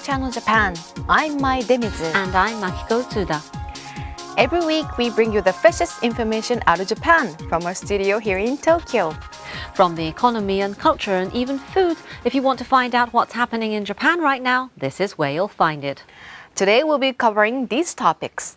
Channel Japan. I'm Mai Demizu. And I'm Makiko Tsuda. Every week, we bring you the freshest information out of Japan from our studio here in Tokyo. From the economy and culture and even food, if you want to find out what's happening in Japan right now, this is where you'll find it. Today, we'll be covering these topics.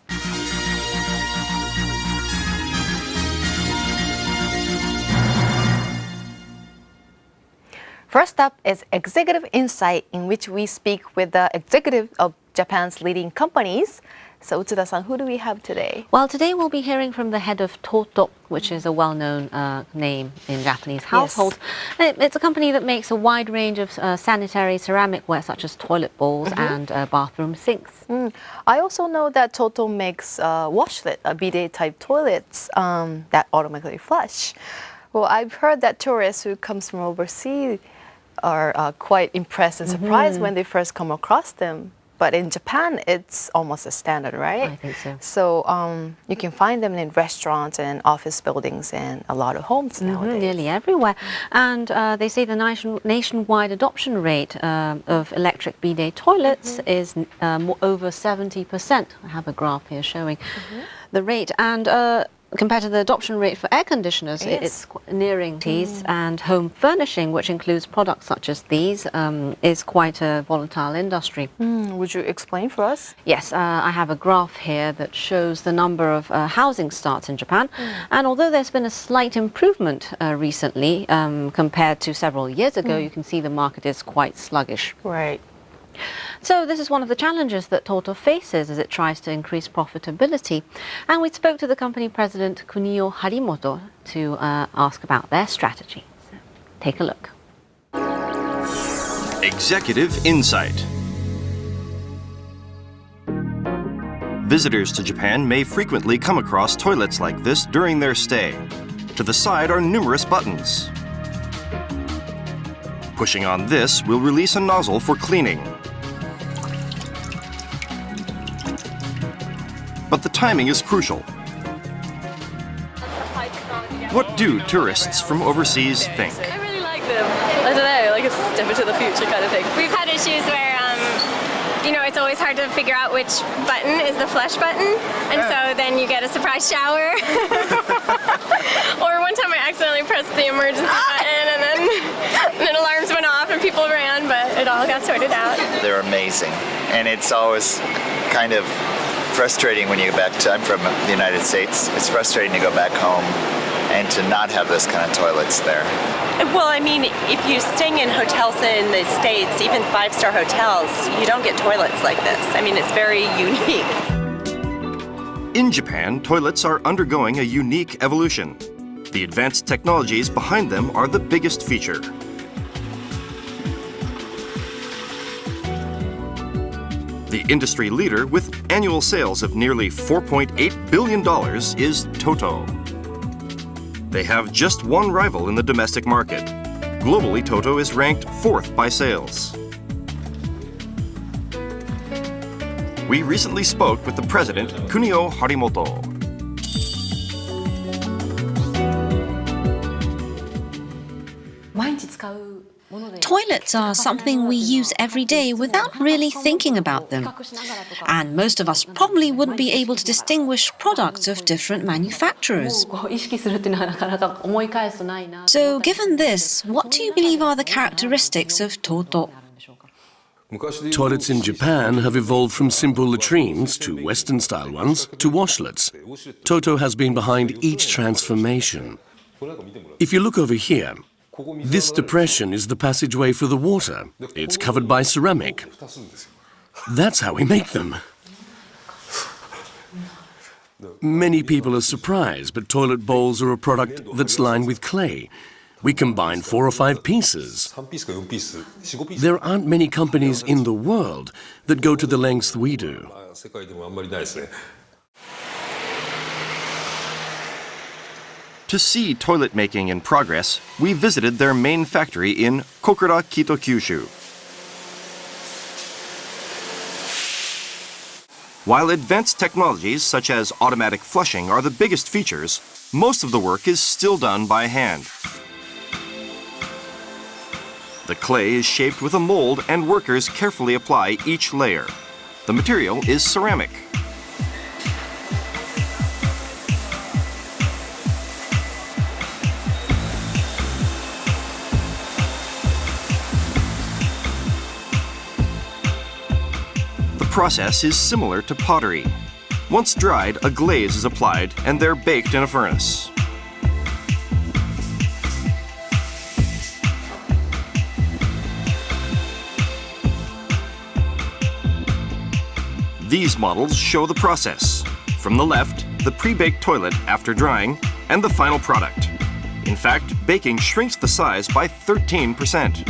First up is Executive Insight, in which we speak with the executive of Japan's leading companies. So, Utsuda-san, who do we have today? Well, today we'll be hearing from the head of Toto, which is a well-known name in Japanese households. Yes. It's a company that makes a wide range of sanitary ceramic-ware, such as toilet bowls and bathroom sinks. I also know that Toto makes washlet, bidet-type toilets that automatically flush. Well, I've heard that tourists who comes from overseas are quite impressed and surprised when they first come across them. But in Japan, it's almost a standard, right? I think so. So you can find them in restaurants and office buildings and a lot of homes nowadays. Nearly everywhere. And they say the nationwide adoption rate of electric bidet toilets is over 70%. I have a graph here showing the rate. And compared to the adoption rate for air conditioners, it's nearing these. And home furnishing, which includes products such as these, is quite a volatile industry. Would you explain for us? Yes, I have a graph here that shows the number of housing starts in Japan. And although there's been a slight improvement recently compared to several years ago, you can see the market is quite sluggish. Right. So this is one of the challenges that Toto faces as it tries to increase profitability. And we spoke to the company president, Kunio Harimoto, to ask about their strategy. So, take a look. Executive Insight. Visitors to Japan may frequently come across toilets like this during their stay. To the side are numerous buttons. Pushing on this will release a nozzle for cleaning. But the timing is crucial. What do tourists from overseas think? I really like them. I don't know, like a step into the future kind of thing. We've had issues where, it's always hard to figure out which button is the flush button, and so then you get a surprise shower. Or one time I accidentally pressed the emergency button, and then alarms went off and people ran, but it all got sorted out. They're amazing, and it's always kind of frustrating when you go back to, I'm from the United States, it's frustrating to go back home and to not have this kind of toilets there. Well, I mean, if you're staying in hotels in the States, even five-star hotels, you don't get toilets like this. I mean, it's very unique. In Japan, toilets are undergoing a unique evolution. The advanced technologies behind them are the biggest feature. The industry leader with annual sales of nearly $4.8 billion is Toto. They have just one rival in the domestic market. Globally, Toto is ranked 4th by sales. We recently spoke with the president, Kunio Harimoto. Toilets are something we use every day without really thinking about them. And most of us probably wouldn't be able to distinguish products of different manufacturers. So given this, what do you believe are the characteristics of Toto? Toilets in Japan have evolved from simple latrines to Western-style ones to washlets. Toto has been behind each transformation. If you look over here, this depression is the passageway for the water. It's covered by ceramic. That's how we make them. Many people are surprised, but toilet bowls are a product that's lined with clay. We combine 4 or 5 pieces. There aren't many companies in the world that go to the lengths we do. To see toilet making in progress, we visited their main factory in Kokura, Kitokyushu. While advanced technologies such as automatic flushing are the biggest features, most of the work is still done by hand. The clay is shaped with a mold and workers carefully apply each layer. The material is ceramic. The process is similar to pottery. Once dried, a glaze is applied and they're baked in a furnace. These models show the process. From the left, the pre-baked toilet after drying, and the final product. In fact, baking shrinks the size by 13%.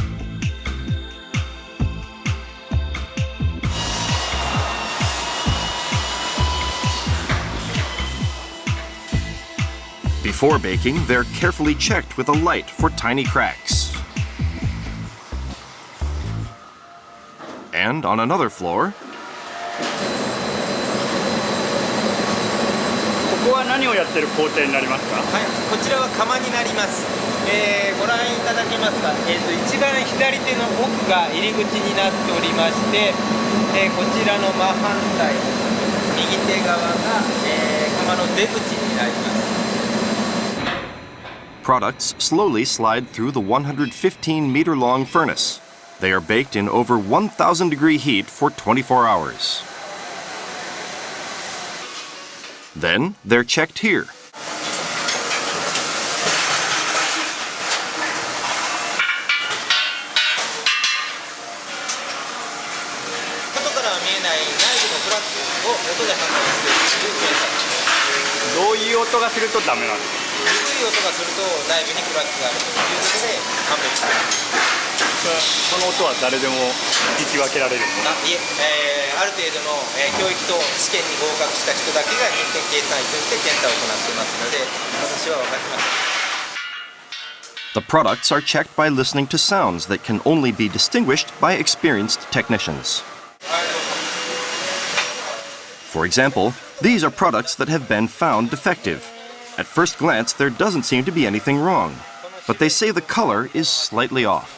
Before baking, they're carefully checked with a light for tiny cracks. And on another floor, ここは何をやってる工程になりますか？はい、こちらは窯になります。ご覧いただけますか。一番左手の奥が入り口になっておりまして、こちらの真反対右手側が、窯の出口になります。 Products slowly slide through the 115-meter-long furnace. They are baked in over 1,000-degree heat for 24 hours. Then they're checked here. 外からは見えない内部のクラックを音で判断している検査です。どういう音がするとダメなんですか？鈍い音がすると内部にクラックがあるということで判別しています。その音は誰でも聞き分けられるの？いえ、ある程度の、教育と試験に合格した人だけが認定計算員として検査を行っていますので、私は分かりません。 The products are checked by listening to sounds that can only be distinguished by experienced technicians. For example, these are products that have been found defective. At first glance, there doesn't seem to be anything wrong, but they say the color is slightly off.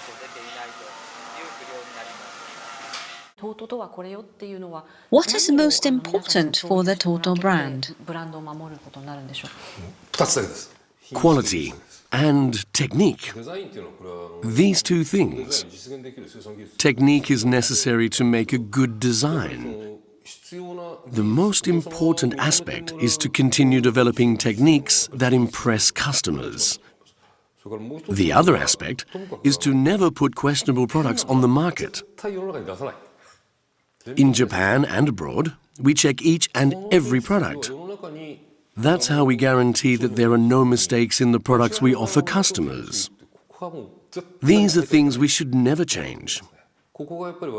What is most important for the Toto brand? Quality and technique. These two things. Technique is necessary to make a good design. The most important aspect is to continue developing techniques that impress customers. The other aspect is to never put questionable products on the market. In Japan and abroad, we check each and every product. That's how we guarantee that there are no mistakes in the products we offer customers. These are things we should never change.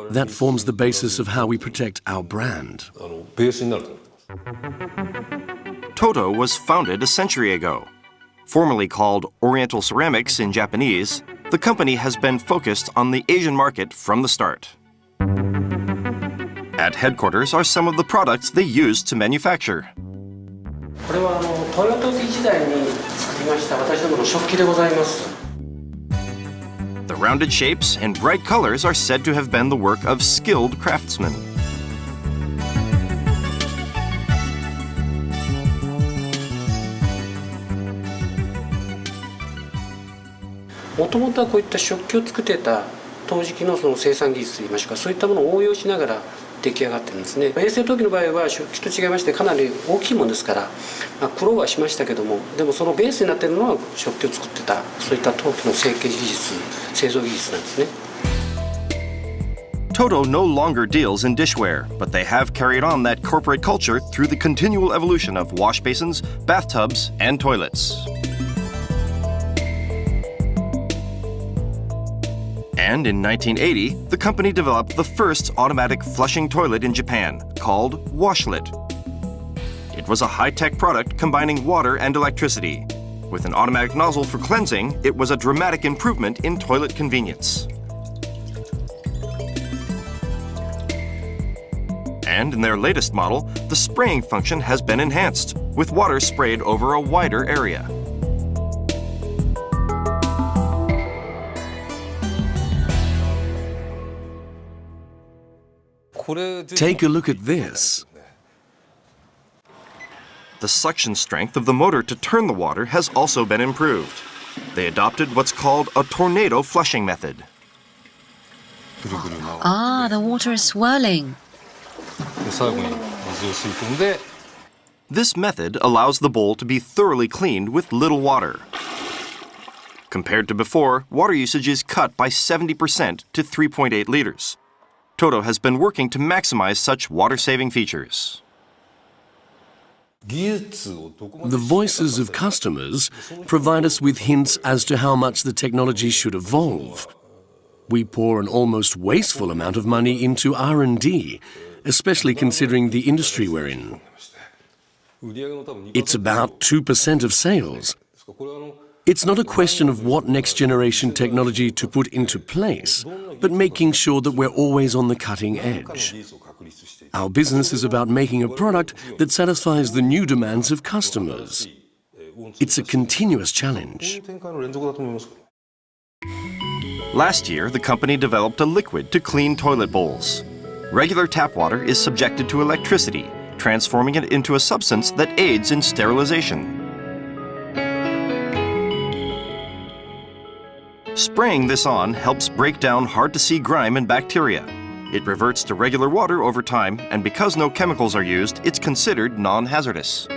That forms the basis of how we protect our brand. Toto was founded a century ago. Formerly called Oriental Ceramics in Japanese, the company has been focused on the Asian market from the start. At headquarters are some of the products they used to manufacture. これは豊臣時代に作りました私どもの食器でございます。 The rounded shapes and bright colors are said to have been the work of skilled craftsmen. もともとはこういった食器を作っていた陶磁器のその生産技術といいましょうか、そういったものを応用しながら出来上がってるんですね。衛生陶器の場合は食器と違いましてかなり大きいものですから、苦労はしましたけども、でもそのベースになっているのは食器を作ってたそういった陶器の成形技術、製造技術なんですね。Toto no longer deals in dishware, but they have carried on that corporate culture through the continual evolution of wash basins, bathtubs, and toilets. And in 1980, the company developed the first automatic flushing toilet in Japan, called Washlet. It was a high-tech product combining water and electricity. With an automatic nozzle for cleansing, it was a dramatic improvement in toilet convenience. And in their latest model, the spraying function has been enhanced, with water sprayed over a wider area. Take a look at this. The suction strength of the motor to turn the water has also been improved. They adopted what's called a tornado flushing method. Ah, the water is swirling. This method allows the bowl to be thoroughly cleaned with little water. Compared to before, water usage is cut by 70% to 3.8 liters. Toto has been working to maximize such water-saving features. The voices of customers provide us with hints as to how much the technology should evolve. We pour an almost wasteful amount of money into R&D, especially considering the industry we're in. It's about 2% of sales. It's not a question of what next-generation technology to put into place, but making sure that we're always on the cutting edge. Our business is about making a product that satisfies the new demands of customers. It's a continuous challenge. Last year, the company developed a liquid to clean toilet bowls. Regular tap water is subjected to electricity, transforming it into a substance that aids in sterilization. Spraying this on helps break down hard-to-see grime and bacteria. It reverts to regular water over time, and because no chemicals are used, it's considered non-hazardous.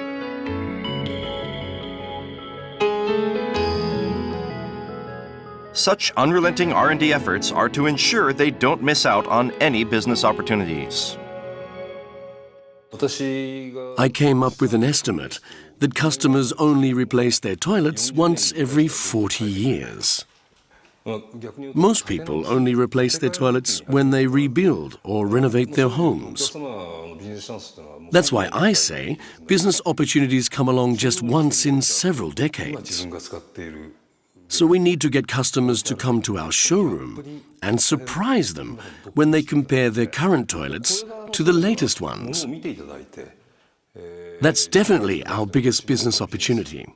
Such unrelenting R&D efforts are to ensure they don't miss out on any business opportunities. I came up with an estimate that customers only replace their toilets once every 40 years. Most people only replace their toilets when they rebuild or renovate their homes. That's why I say business opportunities come along just once in several decades. So we need to get customers to come to our showroom and surprise them when they compare their current toilets to the latest ones. That's definitely our biggest business opportunity.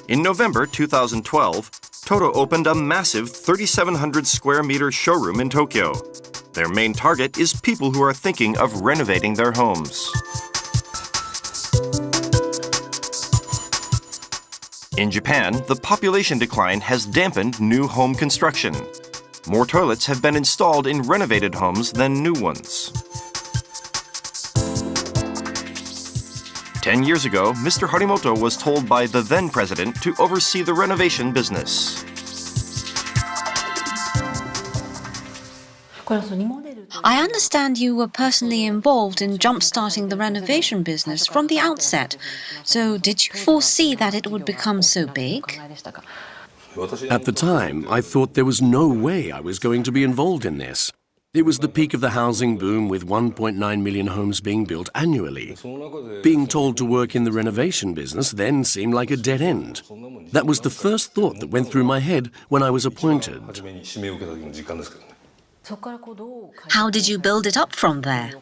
In November 2012, Toto opened a massive 3,700 square meter showroom in Tokyo. Their main target is people who are thinking of renovating their homes. In Japan, the population decline has dampened new home construction. More toilets have been installed in renovated homes than new ones. 10 years ago, Mr. Harimoto was told by the then president to oversee the renovation business. I understand you were personally involved in jump-starting the renovation business from the outset. So did you foresee that it would become so big? At the time, I thought there was no way I was going to be involved in this. It was the peak of the housing boom with 1.9 million homes being built annually. Being told to work in the renovation business then seemed like a dead end. That was the first thought that went through my head when I was appointed. How did you build it up from there?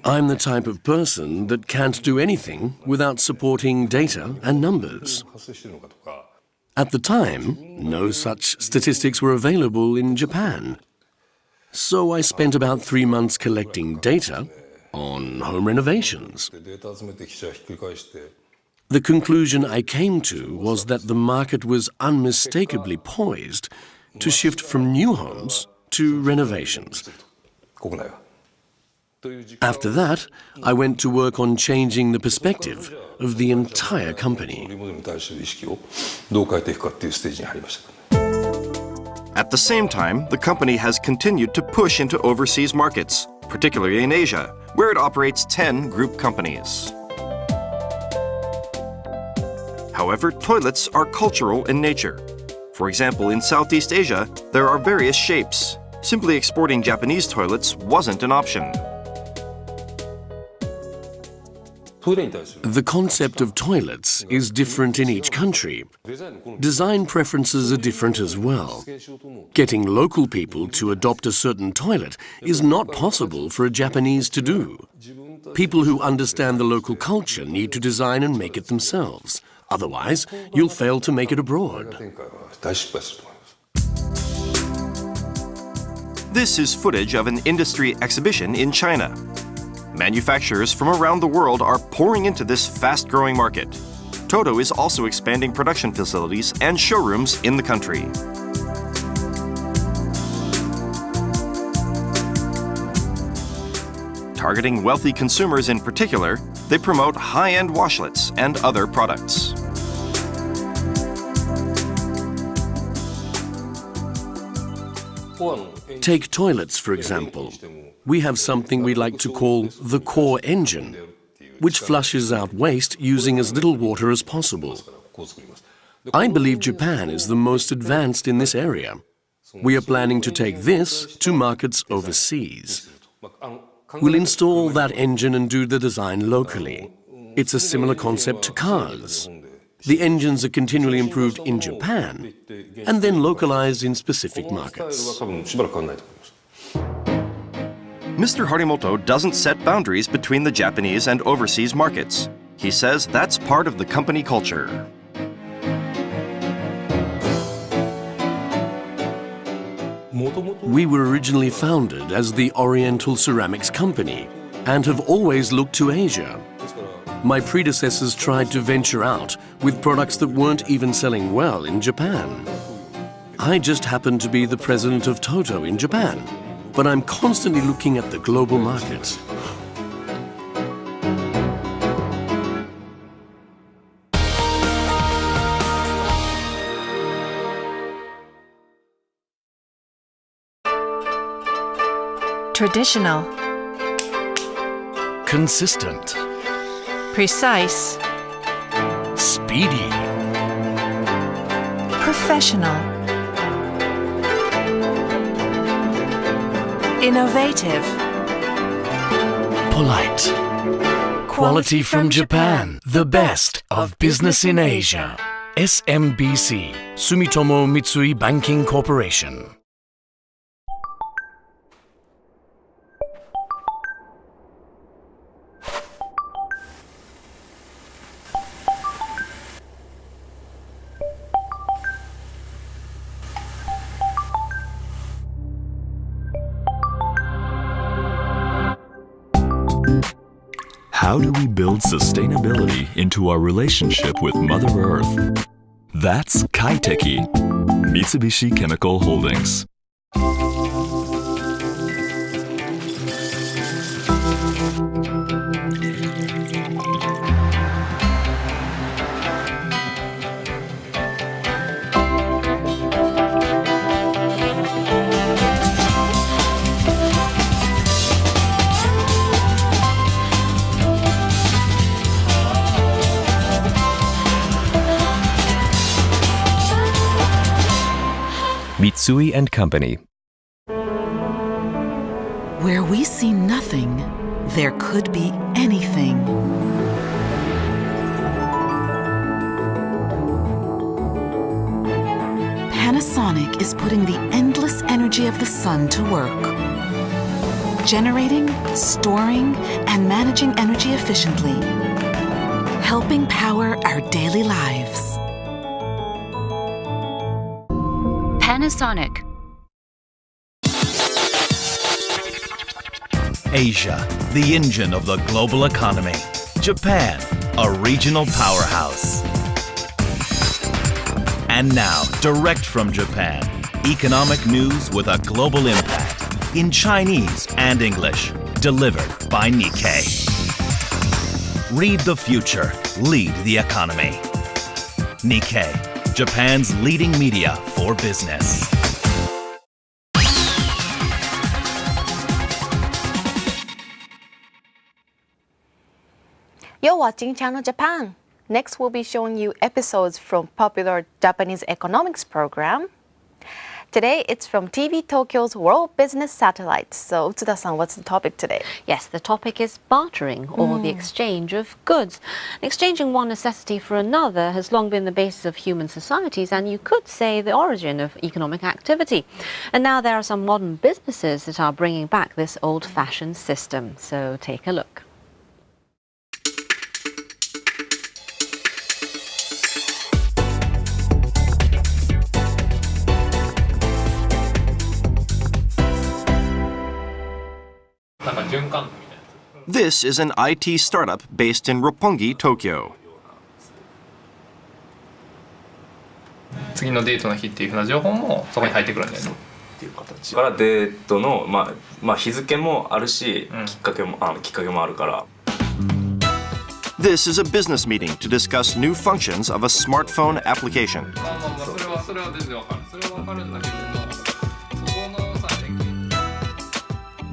I'm the type of person that can't do anything without supporting data and numbers. At the time, no such statistics were available in Japan. So I spent about 3 months collecting data on home renovations. The conclusion I came to was that the market was unmistakably poised to shift from new homes to renovations. After that, I went to work on changing the perspective of the entire company. At the same time, the company has continued to push into overseas markets, particularly in Asia, where it operates 10 group companies. However, toilets are cultural in nature. For example, in Southeast Asia, there are various shapes. Simply exporting Japanese toilets wasn't an option. The concept of toilets is different in each country. Design preferences are different as well. Getting local people to adopt a certain toilet is not possible for a Japanese to do. People who understand the local culture need to design and make it themselves. Otherwise, you'll fail to make it abroad. This is footage of an industry exhibition in China. Manufacturers from around the world are pouring into this fast-growing market. Toto is also expanding production facilities and showrooms in the country. Targeting wealthy consumers in particular, they promote high-end washlets and other products. Take toilets, for example. We have something we like to call the core engine, which flushes out waste using as little water as possible. I believe Japan is the most advanced in this area. We are planning to take this to markets overseas. We'll install that engine and do the design locally. It's a similar concept to cars. The engines are continually improved in Japan and then localized in specific markets. Mr. Harimoto doesn't set boundaries between the Japanese and overseas markets. He says that's part of the company culture. We were originally founded as the Oriental Ceramics Company and have always looked to Asia. My predecessors tried to venture out with products that weren't even selling well in Japan. I just happened to be the president of Toto in Japan, but I'm constantly looking at the global market. Traditional, Consistent, precise, speedy, professional, innovative, polite. Quality from Japan, the best of business in Asia. SMBC, Sumitomo Mitsui Banking Corporation. How do we build sustainability into our relationship with Mother Earth? That's Kaiteki, Mitsubishi Chemical Holdings. Mitsui & Company. Where we see nothing, there could be anything. Panasonic is putting the endless energy of the sun to work. Generating, storing, and managing energy efficiently. Helping power our daily lives. Panasonic. Asia, the engine of the global economy. Japan, a regional powerhouse. And now, direct from Japan, economic news with a global impact in Chinese and English, delivered by Nikkei. Read the future, lead the economy. Nikkei, Japan's leading media for business. You're watching Channel Japan. Next, we'll be showing you episodes from popular Japanese economics program. Today, it's from TV Tokyo's World Business Satellites. So, Utsuda-san, what's the topic today? Yes, the topic is bartering, or the exchange of goods. Exchanging one necessity for another has long been the basis of human societies, and you could say the origin of economic activity. And now there are some modern businesses that are bringing back this old-fashioned system. So take a look. This is an IT startup based in Roppongi, Tokyo. 次のデートの日っていう風な情報もそこに入ってくるんだよね。っていう形からデートの日付もあるし、きっかけもあるから。This is a business meeting to discuss new functions of a smartphone application. それは全然わかる。それはわかるんだけども、そこのさ。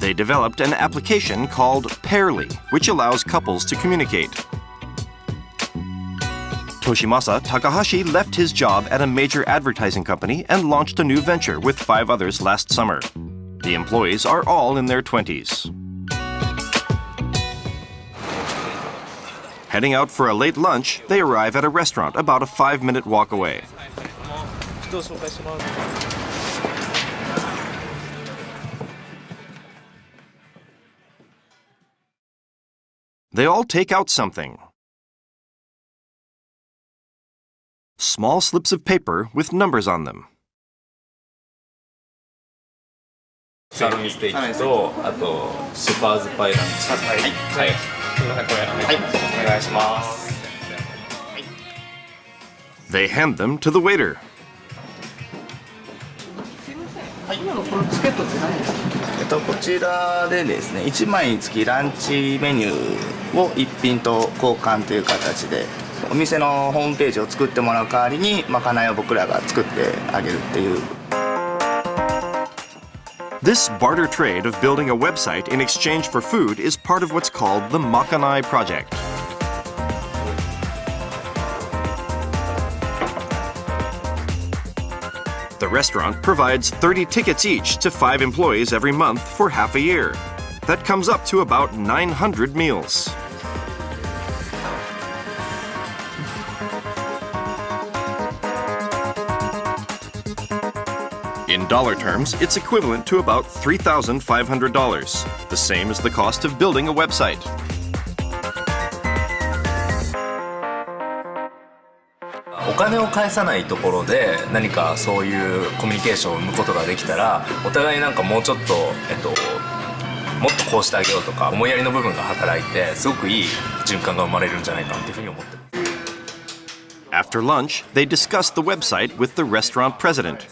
They developed an application called Pairly, which allows couples to communicate. Toshimasa Takahashi left his job at a major advertising company and launched a new venture with 5 others last summer. The employees are all in their 20s. Heading out for a late lunch, they arrive at a restaurant about a 5-minute walk away. They all take out something. Small slips of paper with numbers on them. サロミステーキとあとシュパーズパイランチ。はい。お願いします。They hand them to the waiter. こちらでですね、1枚につきランチメニューを1品と交換という形で、お店のホームページを作ってもらう代わりにまかないを僕らが作ってあげるっていう。This barter trade of building a website in exchange for food is part of what's called the Makanai project. The restaurant provides 30 tickets each to 5 employees every month for half a year. That comes up to about 900 meals. In dollar terms, it's equivalent to about $3,500, the same as the cost of building a website. お金を返さないところで何かそういうコミュニケーションを生むことができたら、お互いなんかもうちょっともっとこうしてあげようとか思いやりの部分が働いて、すごくいい循環が生まれるんじゃないかなっていうふうに思ってます。After lunch, they discuss the website with the restaurant president.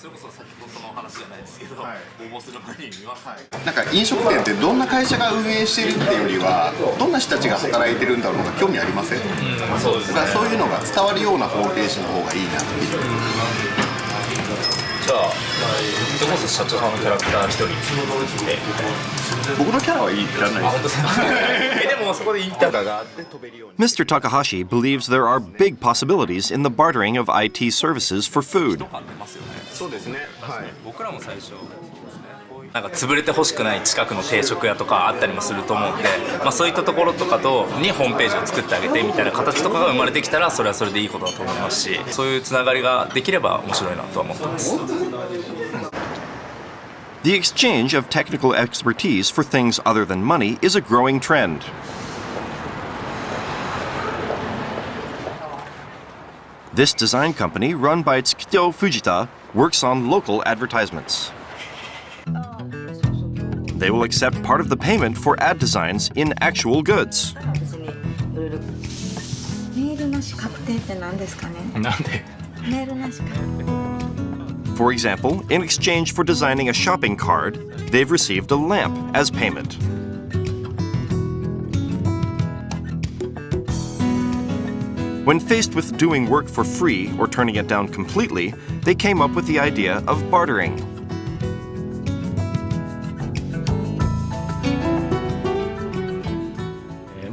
なんか飲食店ってどんな会社が運営してるっていうよりはどんな人たちが働いてるんだろうか興味ありません？だからそういうのが伝わるようなホームページの方がいいなっていう。じゃあそれこそ社長さんのキャラクター一人僕のキャラはいらないです。でもそこでインターがあって飛べるように。Mr. Takahashi believes there are big possibilities in the bartering of IT services for food. そうですね。はい。僕らも最初なんか潰れてほしくない近くの定食屋とかあったりもすると思うんで、そういったところとかにホームページを作ってあげてみたいな形とかが生まれてきたらそれはそれでいいことだと思いますし、そういうつながりができれば面白いなとは思ってます。The exchange of technical expertise for things other than money is a growing trend. This design company, run by Tsukito Fujita, works on local advertisements. They will accept part of the payment for ad designs in actual goods. メールなし確定って何ですかね？なんで？メールなし確定。 For example, in exchange for designing a shopping card, they've received a lamp as payment. When faced with doing work for free or turning it down completely, they came up with the idea of bartering.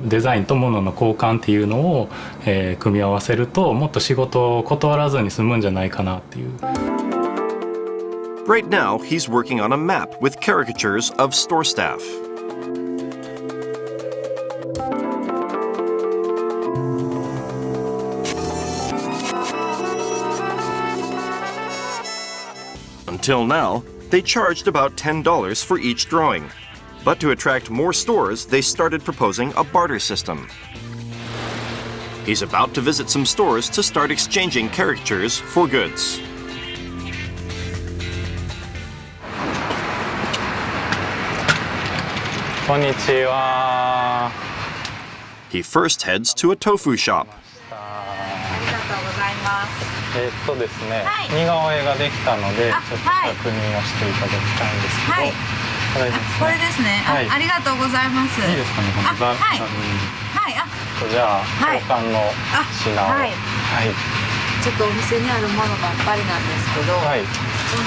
デザインと物の交換っていうのを、組み合わせるともっと仕事を断らずに済むんじゃないかなっていう。Right now, he's working on a map with caricatures of store staff. Until now, they charged about $10 for each drawing. But to attract more stores, they started proposing a barter system. He's about to visit some stores to start exchanging caricatures for goods. こんにちは。 He first heads to a tofu shop. ですね、似顔絵ができたので、ちょっと確認をしていただきたいんですけど、これですね。ありがとうございます。いいですかね、このざるに。じゃあ、交換の品を。ちょっとお店にあるものばっかりなんですけど、こん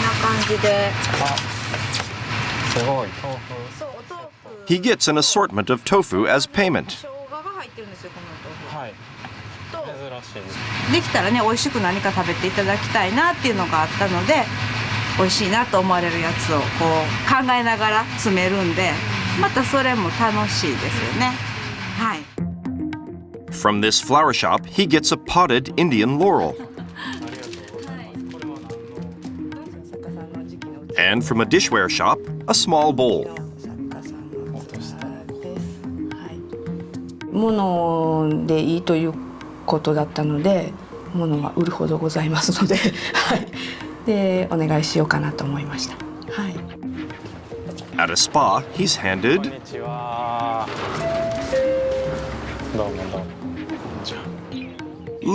な感じで。すごい、豆腐。He gets an assortment of tofu as payment. 生姜が入ってるんですよ、この豆腐。珍しいです。できたらね、美味しく何か食べていただきたいなっていうのがあったので、美味しいなと思われるやつをこう考えながら詰めるんで、またそれも楽しいですよね。はい。From this flower shop, he gets a potted Indian laurel. And from a dishware shop, a small bowl. 物でいいということだったので、物は売るほどございますので、はい。で、お願いしようかなと思いました。はい。At a spa, he's handed こんにちは。どうもどうも。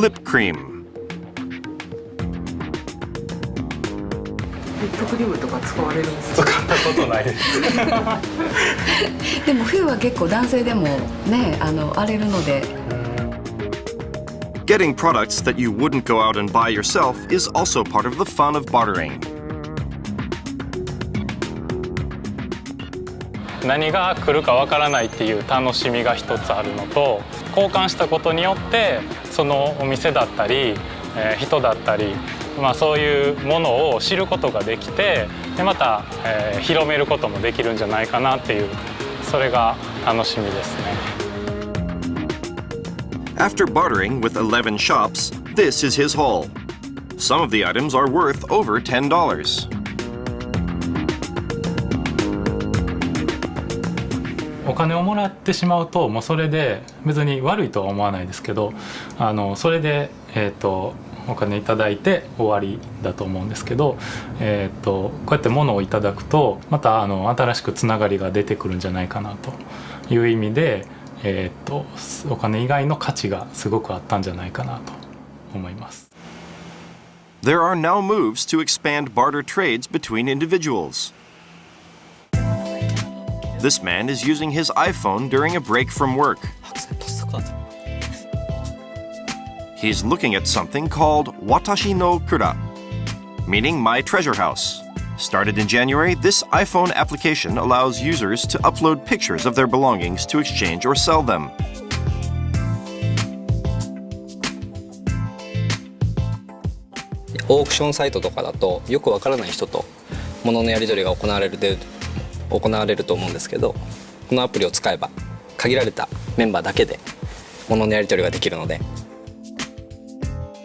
lip cream. リップクリームとか使われるんですか？使ったことないです。でも冬は結構男性でもね、荒れるので。Getting products that you wouldn't go out and buy yourself is also part of the fun of bartering. 何が来るかわからないっていう楽しみが一つあるのと、交換したことによってそのお店だったり、人だったり、そういうものを知ることができて、でまた、広めることもできるんじゃないかなっていう、それが楽しみですね。After bartering with 11 shops, this is his haul. Some of the items are worth over $10. お金をもらってしまうと、もうそれで別に悪いとは思わないですけど、それで、お金いただいて終わりだと思うんですけど、こうやって物をいただくとまた新しくつながりが出てくるんじゃないかなという意味で、お金以外の価値がすごくあったんじゃないかなと思います。There are now moves to expand barter trades between individuals. This man is using his iPhone during a break from work. He's looking at something called Watashi no Kura, meaning my treasure house. Started in January, this iPhone application allows users to upload pictures of their belongings to exchange or sell them. オークションサイトとかだとよくわからない人と物のやり取りが行われると思うんですけど、このアプリを使えば限られたメンバーだけで物のやり取りができるので。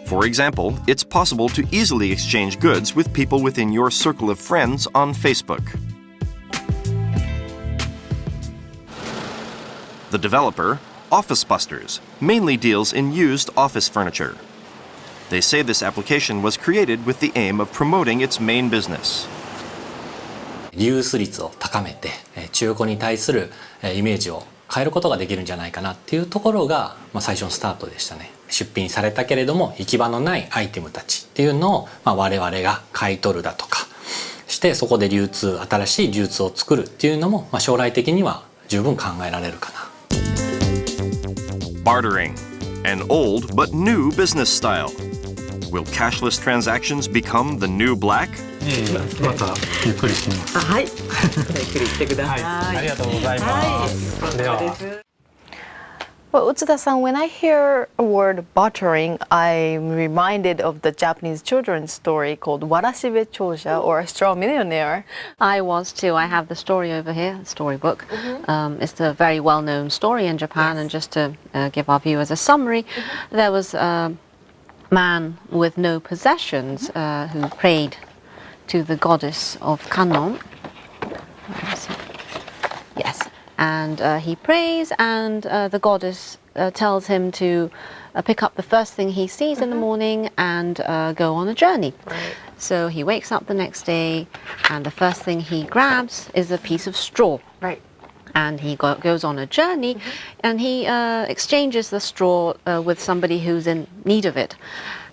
For example, it's possible to easily exchange goods with people within your circle of friends on Facebook. The developer, Office Busters, mainly deals in used office furniture. They say this application was created with the aim of promoting its main business. リユース率を高めて中古に対するイメージを変えることができるんじゃないかなっていうところが、最初のスタートでしたね。出品されたけれども行き場のないアイテムたちっていうのを、我々が買い取るだとかしてそこで新しい流通を作るっていうのも、将来的には十分考えられるかな。Bartering, an old but new business style. Will cashless transactions become the new black? またゆっくりしてみます。はい。ゆっくりしてください。ありがとうございます。では。Well, Utsuda-san, when I hear a word bartering, I'm reminded of the Japanese children's story called Warashibe Chouja, or A Straw Millionaire. I was too. I have the story over here, storybook. It's a very well-known story in Japan, and just to give our viewers a summary, there was a man with no possessions who prayed to the goddess of Kannon. Where is he? Yes. And he prays, and the goddess tells him to pick up the first thing he sees in the morning and go on a journey. So he wakes up the next day, and the first thing he grabs is a piece of straw. And he goes on a journey, and he exchanges the straw with somebody who's in need of it.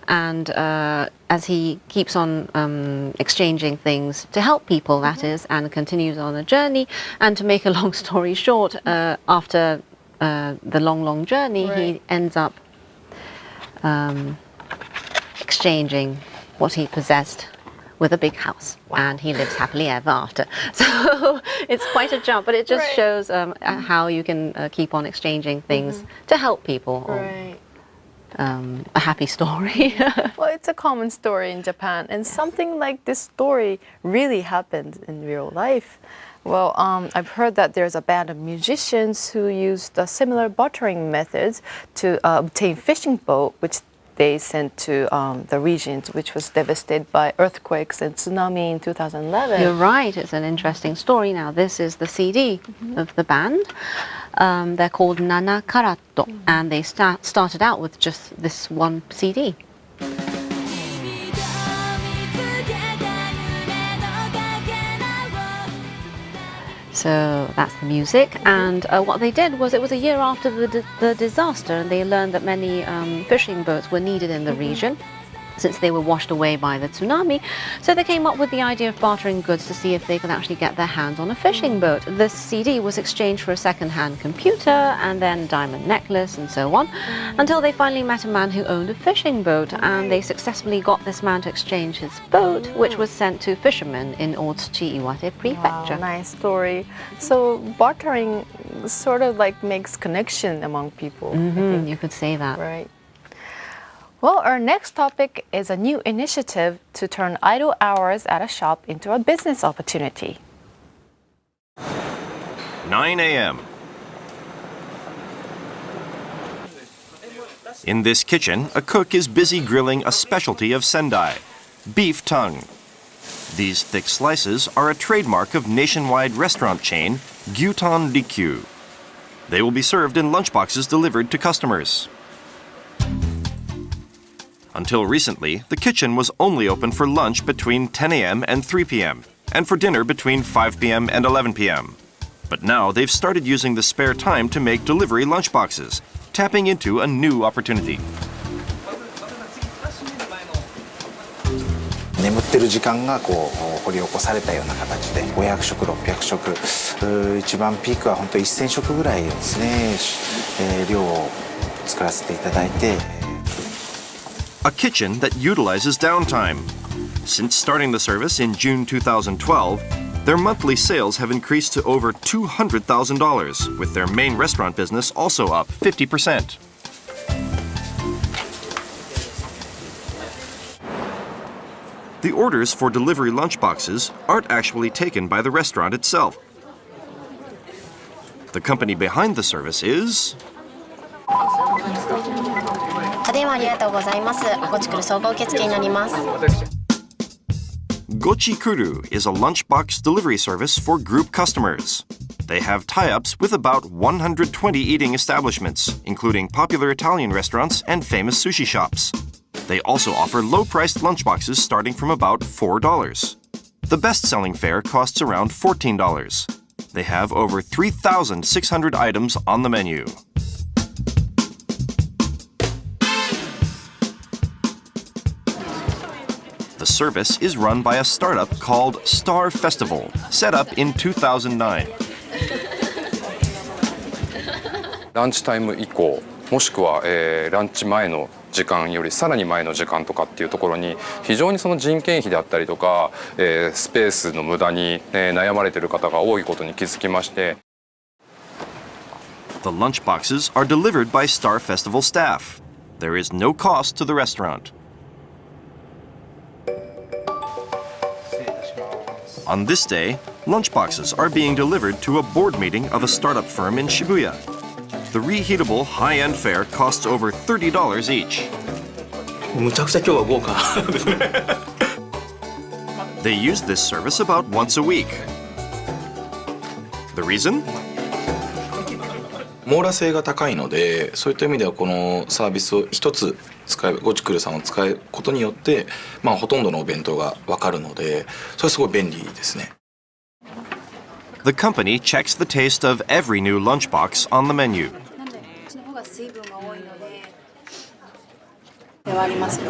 And as he keeps on exchanging things to help people, that is, and continues on a journey. And to make a long story short, after the long journey, he ends up exchanging what he possessed with a big house, and he lives happily ever after. So it's quite a jump, but it just shows how you can keep on exchanging things to help people. A happy story. Well, it's a common story in Japan, and something like this story really happened in real life. Well, I've heard that there's a band of musicians who used similar bartering methods to obtain fishing boat, which they sent to the regions which was devastated by earthquakes and tsunami in 2011. You're right, it's an interesting story. Now, this is the CD of the band. They're called Nana Karatto, and they started out with just this one CD. So that's the music, and what they did was, it was a year after the disaster, and they learned that many fishing boats were needed in the region since they were washed away by the tsunami. So they came up with the idea of bartering goods to see if they could actually get their hands on a fishing boat. The CD was exchanged for a second-hand computer and then diamond necklace and so on, until they finally met a man who owned a fishing boat, and they successfully got this man to exchange his boat, which was sent to fishermen in Otsuchi Iwate Prefecture. Wow, nice story. So bartering sort of like makes connection among people. You could say that. Right. Well, our next topic is a new initiative to turn idle hours at a shop into a business opportunity. 9 a.m. In this kitchen, a cook is busy grilling a specialty of Sendai, beef tongue. These thick slices are a trademark of nationwide restaurant chain Gyuton Rikyu. They will be served in lunchboxes delivered to customers. Until recently, the kitchen was only open for lunch between 10 a.m. and 3 p.m., and for dinner between 5 p.m. and 11 p.m. But now they've started using the spare time to make delivery lunchboxes, tapping into a new opportunity. 眠ってる時間がこう掘り起こされたような形で500食600食一番ピークは本当1000食ぐらいですね、量を作らせていただいて。 A kitchen that utilizes downtime. Since starting the service in June 2012, their monthly sales have increased to over $200,000, with their main restaurant business also up 50%. The orders for delivery lunchboxes aren't actually taken by the restaurant itself. The company behind the service is Gochikuru is a lunchbox delivery service for group customers. They have tie-ups with about 120 eating establishments, including popular Italian restaurants and famous sushi shops. They also offer low-priced lunchboxes starting from about $4. The best-selling fare costs around $14. They have over 3,600 items on the menu. The service is run by a startup called Star Festival, set up in 2009. ランチタイム以降、もしくは、ランチ前の時間よりさらに前の時間とかっていうところに非常にその人件費であったりとか、スペースの無駄に、悩まれている方が多いことに気づきまして。The lunchboxes are delivered by Star Festival staff. There is no cost to the restaurant. On this day, lunchboxes are being delivered to a board meeting of a startup firm in Shibuya. The reheatable high-end fare costs over $30 each. むちゃくちゃ今日は豪華ですね。They use this service about once a week. The reason? 網羅性が高いので、そういった意味ではこのサービスを一つ使えば、ゴチクルさんを使うことによって、ほとんどのお弁当が分かるので、それすごい便利ですね。The company checks the taste of every new lunchbox on the menu. 水分が多いのでではありますね。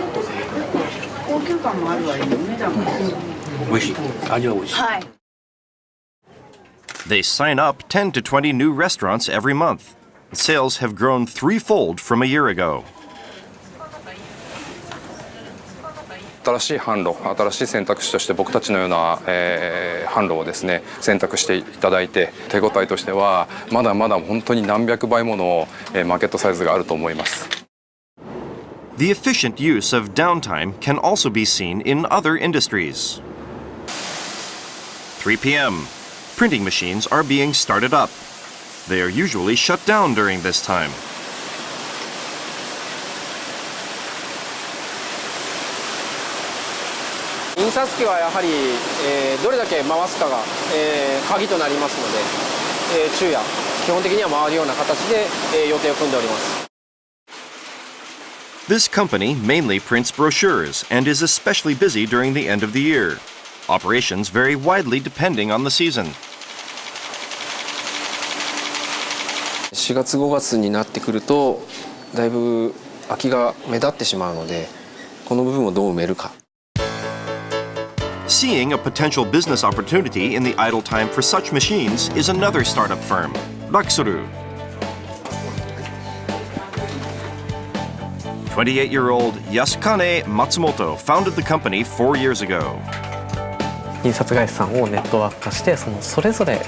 高級感もあるわよ。値段も美味しい。味は美味しい。はい。They sign up 10 to 20 new restaurants every month. Sales have grown threefold from a year ago. 新しい販路、新しい選択肢として僕たちのような、販路をですね選択していただいて、手応えとしてはまだまだ本当に何百倍もの、マーケットサイズがあると思います。The efficient use of downtime can also be seen in other industries. 3 p.m. Printing machines are being started up. They are usually shut down during this time. 印刷機はやはり、どれだけ回すかが、鍵となりますので、昼夜基本的には回るような形で、予定を組んでおります。This company mainly prints brochures and is especially busy during the end of the year. Operations vary widely depending on the season. 4月5月になってくるとだいぶ空きが目立ってしまうので、この部分をどう埋めるか。Seeing a potential business opportunity in the idle time for such machines is another startup firm, Raksuru. 28-year-old Yasukane Matsumoto founded the company 4 years ago. 印刷会社さんをネットワーク化して、それぞれ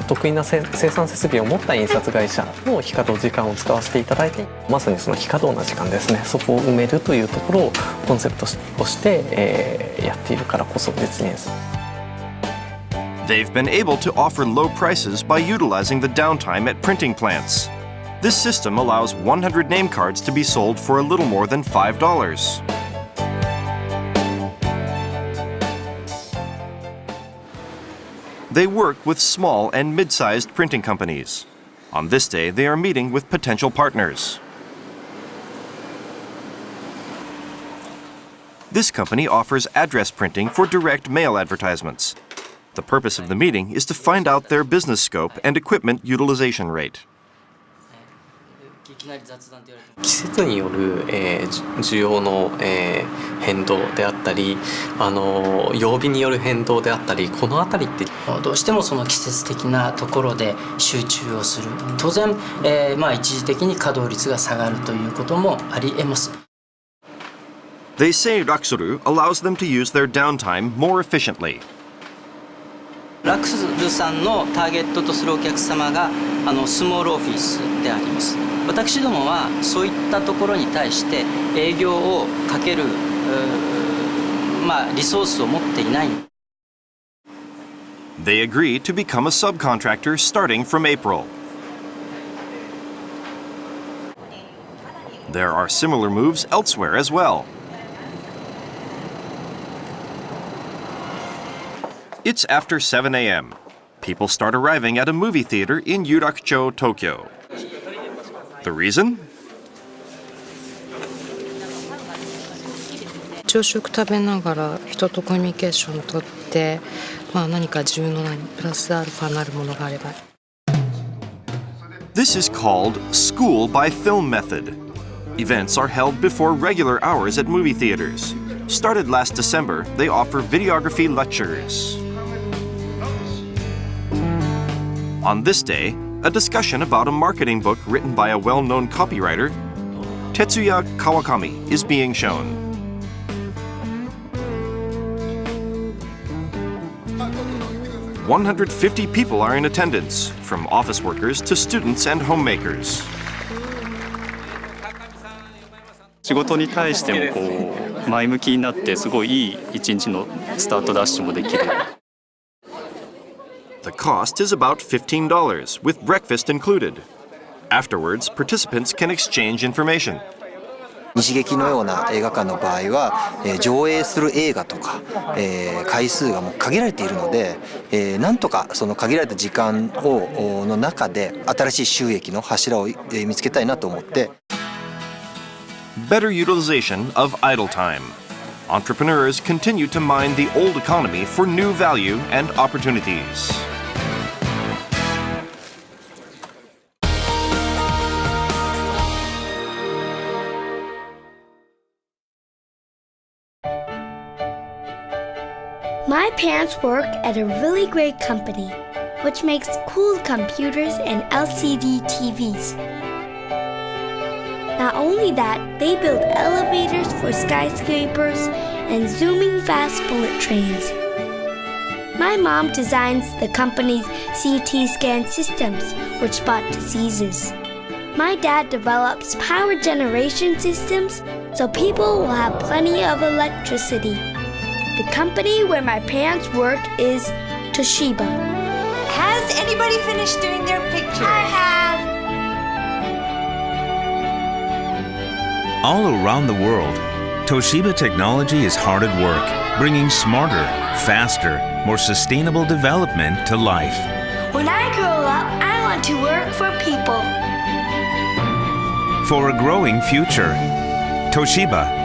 得意な生産設備を持った印刷会社の非稼働時間を使わせていただいて、まさにその非稼働な時間ですね、そこを埋めるというところをコンセプトとして、やっているからこそ実現する。They've been able to offer low prices by utilizing the downtime at printing plants. This system allows 100 name cards to be sold for a little more than $5. They work with small and mid-sized printing companies. On this day, they are meeting with potential partners. This company offers address printing for direct mail advertisements. The purpose of the meeting is to find out their business scope and equipment utilization rate. 季節による、需要の、変動であったり、曜日による変動であったり、この辺りってどうしてもその季節的なところで集中をする。当然、一時的に稼働率が下がるということもあり得ます。They say Raksuru allows them to use their downtime more efficiently. ラクスルさんのターゲットとするお客様がスモールオフィスであります。私どもはそういったところに対して営業をかける、リソースを持っていない。They agree to become a subcontractor starting from April. There are similar moves elsewhere as well. It's after 7 a.m. People start arriving at a movie theater in Yurakucho, Tokyo. The reason? 朝食食べながら人とコミュニケーションをとって、何か自分のプラスアルファなるものがあれば。This is called School by Film Method. Events are held before regular hours at movie theaters. Started last December, they offer videography lectures. On this day, a discussion about a marketing book written by a well-known copywriter, Tetsuya Kawakami, is being shown. "150 people are in attendance, from office workers to students and homemakers." 仕事に対しても前向きになってすごいいい一日のスタートダッシュもできる。The cost is about $15, with breakfast included. Afterwards, participants can exchange information. 日劇のような映画館の場合は、上映する映画とか、回数がもう限られているので、なんとかその限られた時間の中で新しい収益の柱を見つけたいなと思って。Better utilization of idle time. Entrepreneurs continue to mine the old economy for new value and opportunities. My parents work at a really great company, which makes cool computers and LCD TVs. Not only that, they build elevators for skyscrapers and zooming fast bullet trains. My mom designs the company's CT scan systems, which spot diseases. My dad develops power generation systems so people will have plenty of electricity. The company where my parents work is Toshiba. Has anybody finished doing their pictures? I have. All around the world, Toshiba Technology is hard at work, bringing smarter, faster, more sustainable development to life. When I grow up, I want to work for people. For a growing future, Toshiba.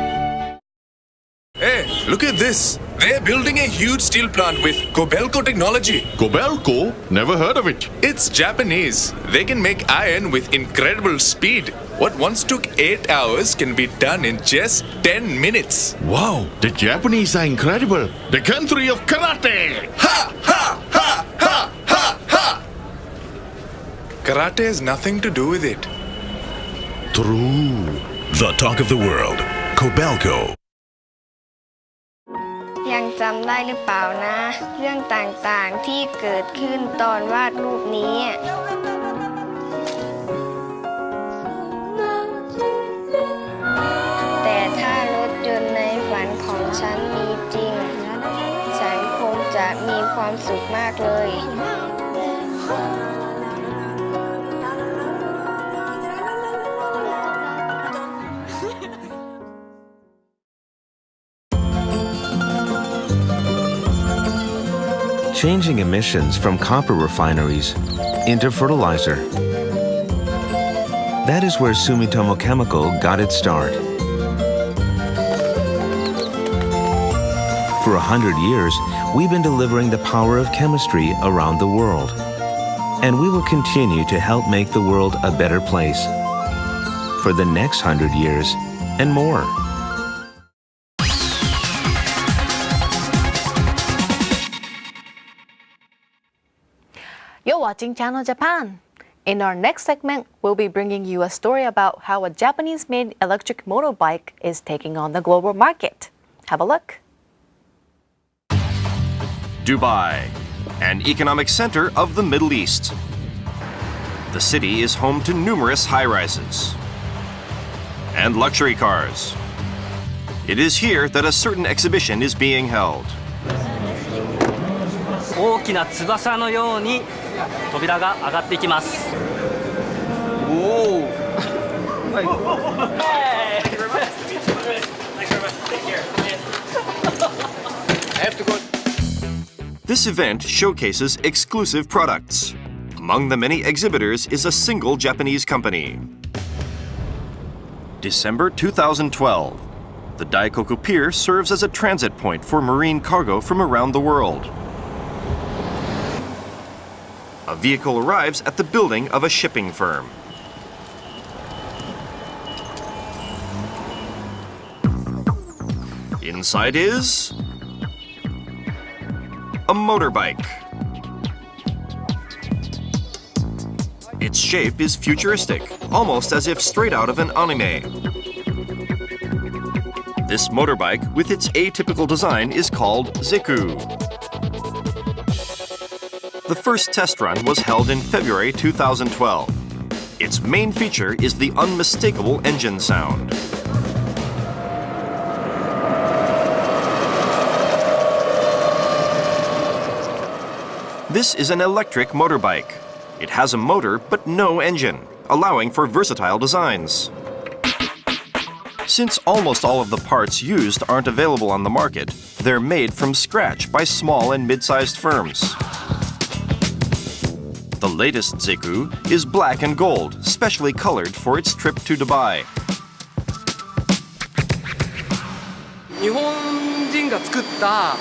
Hey, look at this. They're building a huge steel plant with Kobelco technology. Kobelco? Never heard of it. It's Japanese. They can make iron with incredible speed. What once took 8 hours can be done in just 10 minutes. Wow, the Japanese are incredible. The country of karate. Ha! Ha! Ha! Ha! Ha! Ha! Karate has nothing to do with it. True. The talk of the world. Kobelco. ยังจำได้หรือเปล่านะเรื่องต่างๆที่เกิดขึ้นตอนวาดรูปนี้แต่ถ้ารถยนต์ในฝันของฉันมีจริงฉันคงจะมีความสุขมากเลย Changing emissions from copper refineries into fertilizer. That is where Sumitomo Chemical got its start. For 100 years, we've been delivering the power of chemistry around the world. And we will continue to help make the world a better place for the next 100 years and more. You're watching Channel Japan. In our next segment, we'll be bringing you a story about how a Japanese-made electric motorbike is taking on the global market. Have a look. Dubai, an economic center of the Middle East. The city is home to numerous high-rises and luxury cars. It is here that a certain exhibition is being held. 大きな翼のように扉が上がっていきます。おお。This event showcases exclusive products. Among the many exhibitors is a single Japanese company. December 2012. The Daikoku Pier serves as a transit point for marine cargo from around the world. A vehicle arrives at the building of a shipping firm. Inside is a motorbike. Its shape is futuristic, almost as if straight out of an anime. This motorbike, with its atypical design, is called Zeku. The first test run was held in February 2012. Its main feature is the unmistakable engine sound. This is an electric motorbike. It has a motor but no engine, allowing for versatile designs. Since almost all of the parts used aren't available on the market, they're made from scratch by small and mid-sized firms. The latest Zeku is black and gold, specially colored for its trip to Dubai. 日本人が作った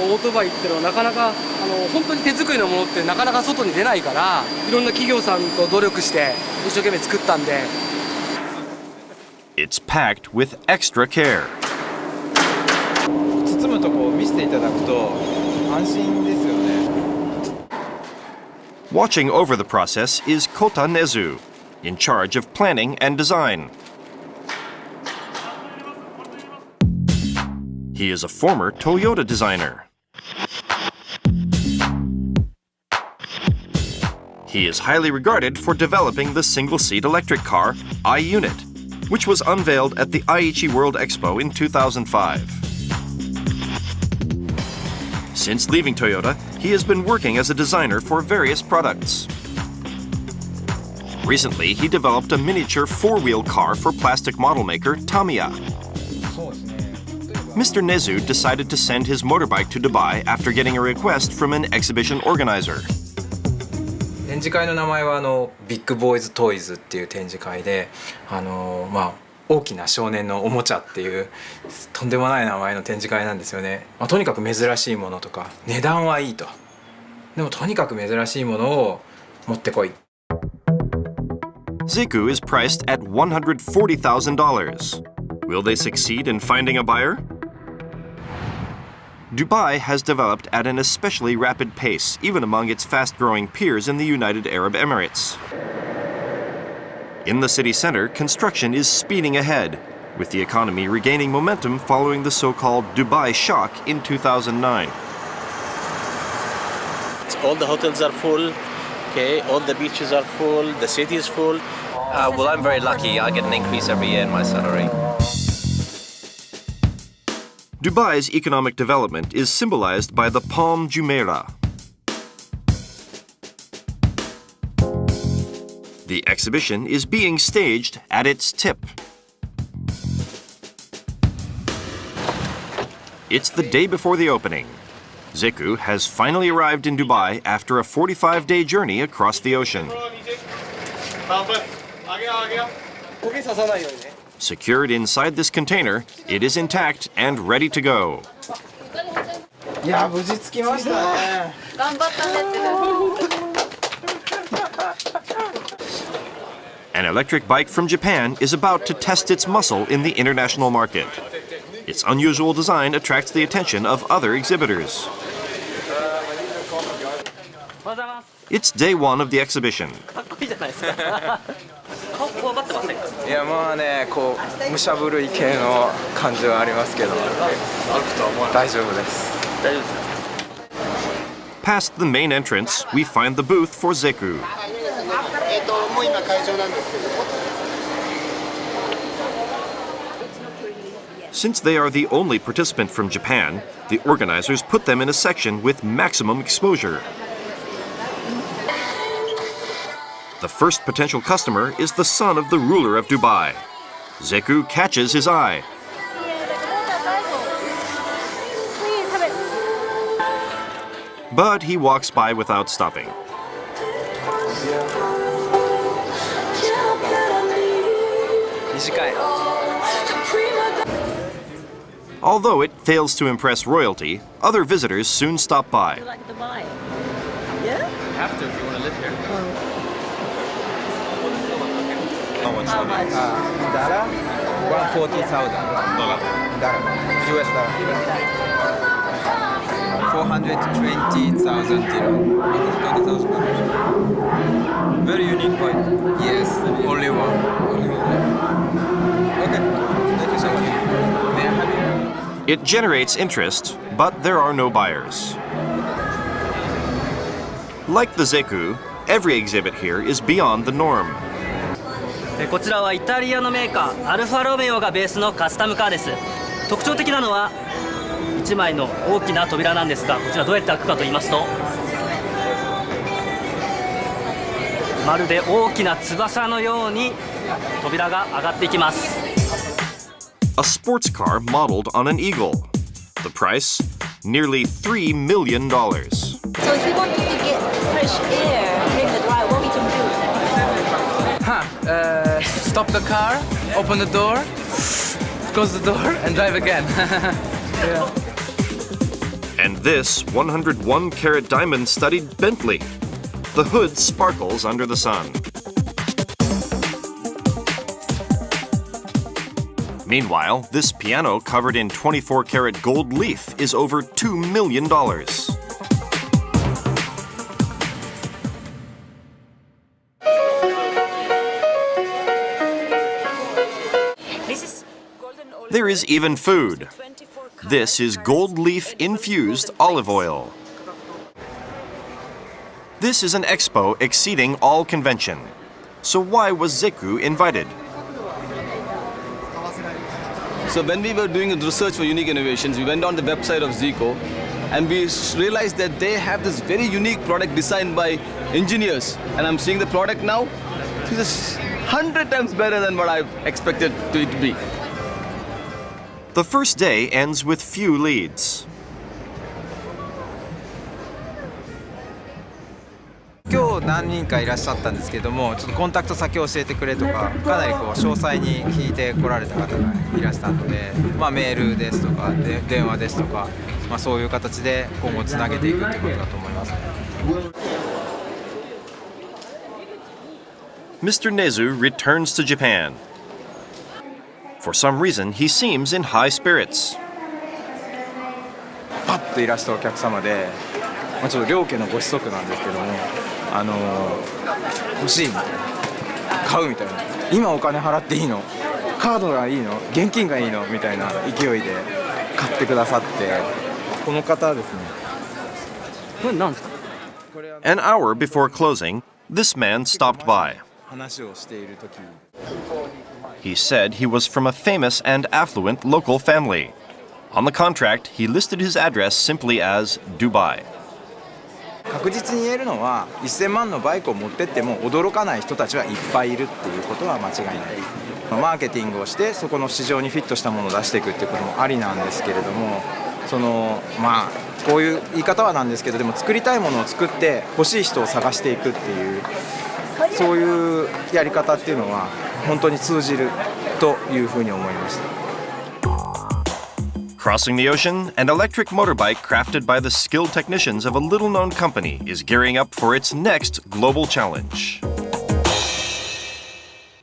オートバイっていうのはなかなか本当に手作りのものってなかなか外に出ないからいろんな企業さんと努力して一生懸命作ったんで。It's packed with extra care. 包むとこを見せていただくと安心ですよね。 Watching over the process is Kota Nezu, in charge of planning and design. He is a former Toyota designer. He is highly regarded for developing the single-seat electric car, I-Unit, which was unveiled at the Aichi World Expo in 2005. Since leaving Toyota, he has been working as a designer for various products. Recently, he developed a miniature four-wheel car for plastic model maker Tamiya. Mr. Nezu decided to send his motorbike to Dubai after getting a request from an exhibition organizer. 展示会の名前はビッグボーイズトイズっていう展示会で、大きな少年のおもちゃっていうとんでもない名前の展示会なんですよね。とにかく珍しいものとか値段はいいと。でもとにかく珍しいものを持ってこい。Zeekr is priced at $140,000. Will they succeed in finding a buyer? Dubai has developed at an especially rapid pace, even among its fast-growing peers in the United Arab Emirates. In the city center, construction is speeding ahead, with the economy regaining momentum following the so-called Dubai shock in 2009. All the hotels are full, okay, all the beaches are full, the city is full. Well, I'm very lucky. I get an increase every year in my salary. Dubai's economic development is symbolized by the Palm Jumeirah. The exhibition is being staged at its tip. It's the day before the opening. Zeekr has finally arrived in Dubai after a 45-day journey across the ocean. Secured inside this container, it is intact and ready to go. いや、無事着きましたね。頑張ったね。 An electric bike from Japan is about to test its muscle in the international market. Its unusual design attracts the attention of other exhibitors. It's day one of the exhibition. いやまあねこう武者震い系の感じはありますけど大丈夫です。大丈夫ですか。 Past the main entrance, we find the booth for Zeekr. もう今会場なんですけど。 Since they are the only participant from Japan, the organizers put them in a section with maximum exposure. The first potential customer is the son of the ruler of Dubai. Zeekr catches his eye. But he walks by without stopping. Although it fails to impress royalty, other visitors soon stop by. You like Dubai? Yeah? You have to if you want to live here. How much? Dollar? 140,000 dollar. US dollar. 420,000 dirham. Very unique bike. Yes, only one. Okay. Thank you so much. May I have you? It generates interest, but there are no buyers. Like the Zeekr, every exhibit here is beyond the norm. こちらはイタリアのメーカーアルファロメオがベースのカスタムカーです。特徴的なのは1枚の大きな扉なんですが、こちらどうやって開くかと言いますと、まるで大きな翼のように扉が上がっていきます。 A sports car modeled on an eagle. The price? Nearly $3 million. So if you wanted to get fresh air during the drive, what we can do? Stop the car, open the door, close the door, and drive again. Yeah. And this 101-carat diamond-studded Bentley. The hood sparkles under the sun. Meanwhile, this piano covered in 24-karat gold leaf is over $2 million. There is even food. This is gold leaf infused olive oil. This is an expo exceeding all convention. So why was Zeku invited? So when we were doing a research for unique innovations, we went on the website of Zeeco and we realized that they have this very unique product designed by engineers. And I'm seeing the product now. This is 100 times better than what I expected it to be. The first day ends with few leads. 今日何人かいらっしゃったんですけども、ちょっとコンタクト先を教えてくれとか、かなりこう詳細に聞いてこられた方がいらしたので、メールですとか電話ですとか、そういう形で今後つなげていくってことだと思います。Mr. Nezu returns to Japan. For some reason, he seems in high spirits. パッといらしたお客様で、ちょっと両家のご子息なんですけども、欲しいみたいな、買うみたいな、今お金払っていいの、カードがいいの、現金がいいのみたいな勢いで買ってくださって、この方ですね。これ何ですか？ An hour before closing, this man stopped by. 話をしている時。He said he was from a famous and affluent local family. On the contract, he listed his address simply as Dubai. 確実に言えるのは1000万のバイクを持ってっても驚かない人たちはいっぱいいるっていうことは間違いないです。マーケティングをしてそこの市場にフィットしたものを出していくっていうこともありなんですけれども、こういう言い方はなんですけど、でも作りたいものを作って欲しい人を探していくっていうそういうやり方っていうのは本当に通じるというふうに思いました。Crossing the ocean, an electric motorbike crafted by the skilled technicians of a little-known company is gearing up for its next global challenge.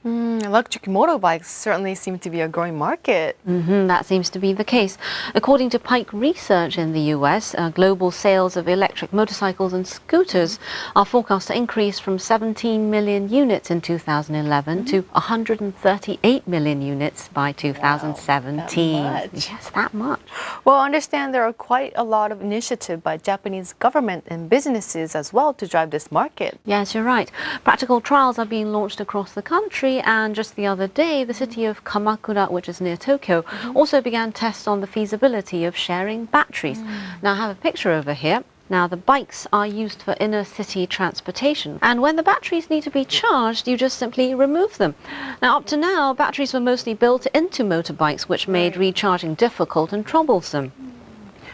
Electric motorbikes certainly seem to be a growing market. That seems to be the case. According to Pike Research in the US, global sales of electric motorcycles and scooters are forecast to increase from 17 million units in 2011 to 138 million units by 2017. Wow, that much. Yes, that much. Well, I understand there are quite a lot of initiative by Japanese government and businesses as well to drive this market. Yes, you're right. Practical trials are being launched across the country, and just the other day, the city of Kamakura, which is near Tokyo, also began tests on the feasibility of sharing batteries. Now, I have a picture over here. Now, the bikes are used for inner city transportation, and when the batteries need to be charged, you just simply remove them. Now, up to now, batteries were mostly built into motorbikes, which made recharging difficult and troublesome.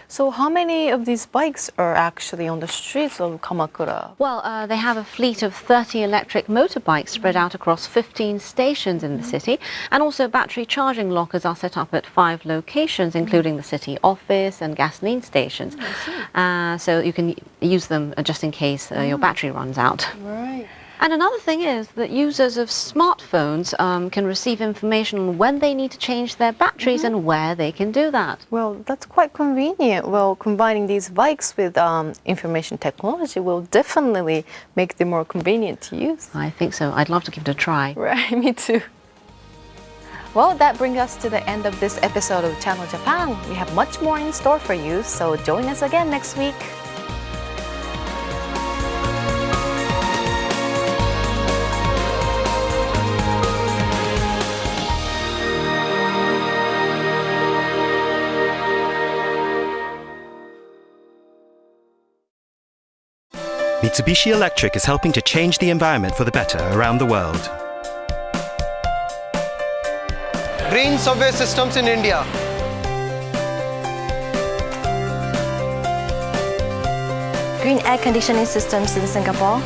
So how many of these bikes are actually on the streets of Kamakura? Well, they have a fleet of 30 electric motorbikes spread out across 15 stations in the city, and also battery charging lockers are set up at 5 locations, including the city office and gasoline stations. So you can use them just in case your battery runs out. Right. And another thing is that users of smartphones can receive information on when they need to change their batteries and where they can do that. Well, that's quite convenient. Well, combining these bikes with information technology will definitely make them more convenient to use. I think so. I'd love to give it a try. Right, me too. Well, that brings us to the end of this episode of Channel Japan. We have much more in store for you, so join us again next week. Mitsubishi Electric is helping to change the environment for the better around the world. Green subway systems in India. Green air conditioning systems in Singapore.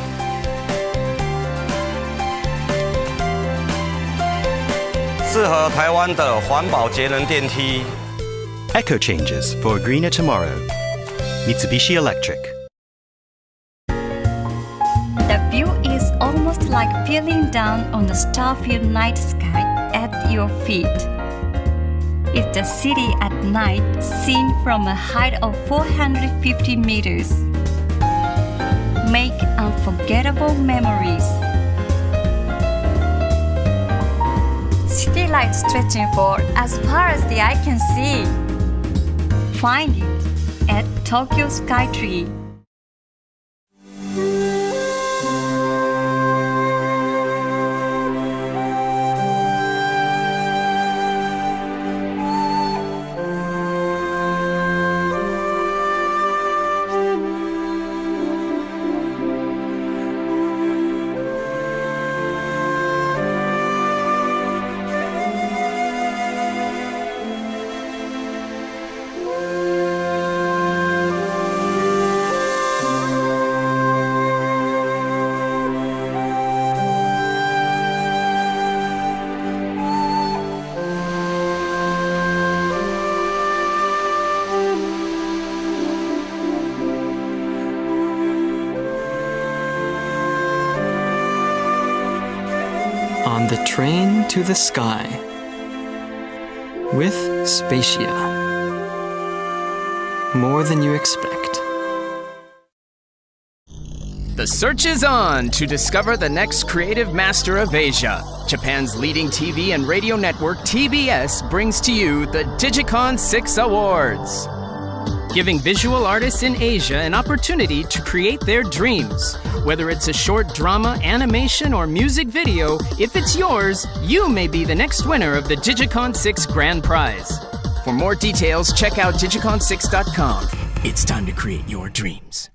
Echo changes for a greener tomorrow. Mitsubishi Electric. The view is almost like peering down on the star-filled night sky at your feet. is the city at night, seen from a height of 450 meters. Make unforgettable memories. City light stretching for as far as the eye can see. Find it at Tokyo Skytree. On the train to the sky with Spacia. More than you expect. The search is on to discover the next creative master of Asia. Japan's leading TV and radio network TBS brings to you the Digicon 6 Awards, giving visual artists in Asia an opportunity to create their dreams. Whether it's a short drama, animation, or music video, if it's yours, you may be the next winner of the Digicon 6 Grand Prize. For more details, check out digicon6.com. It's time to create your dreams.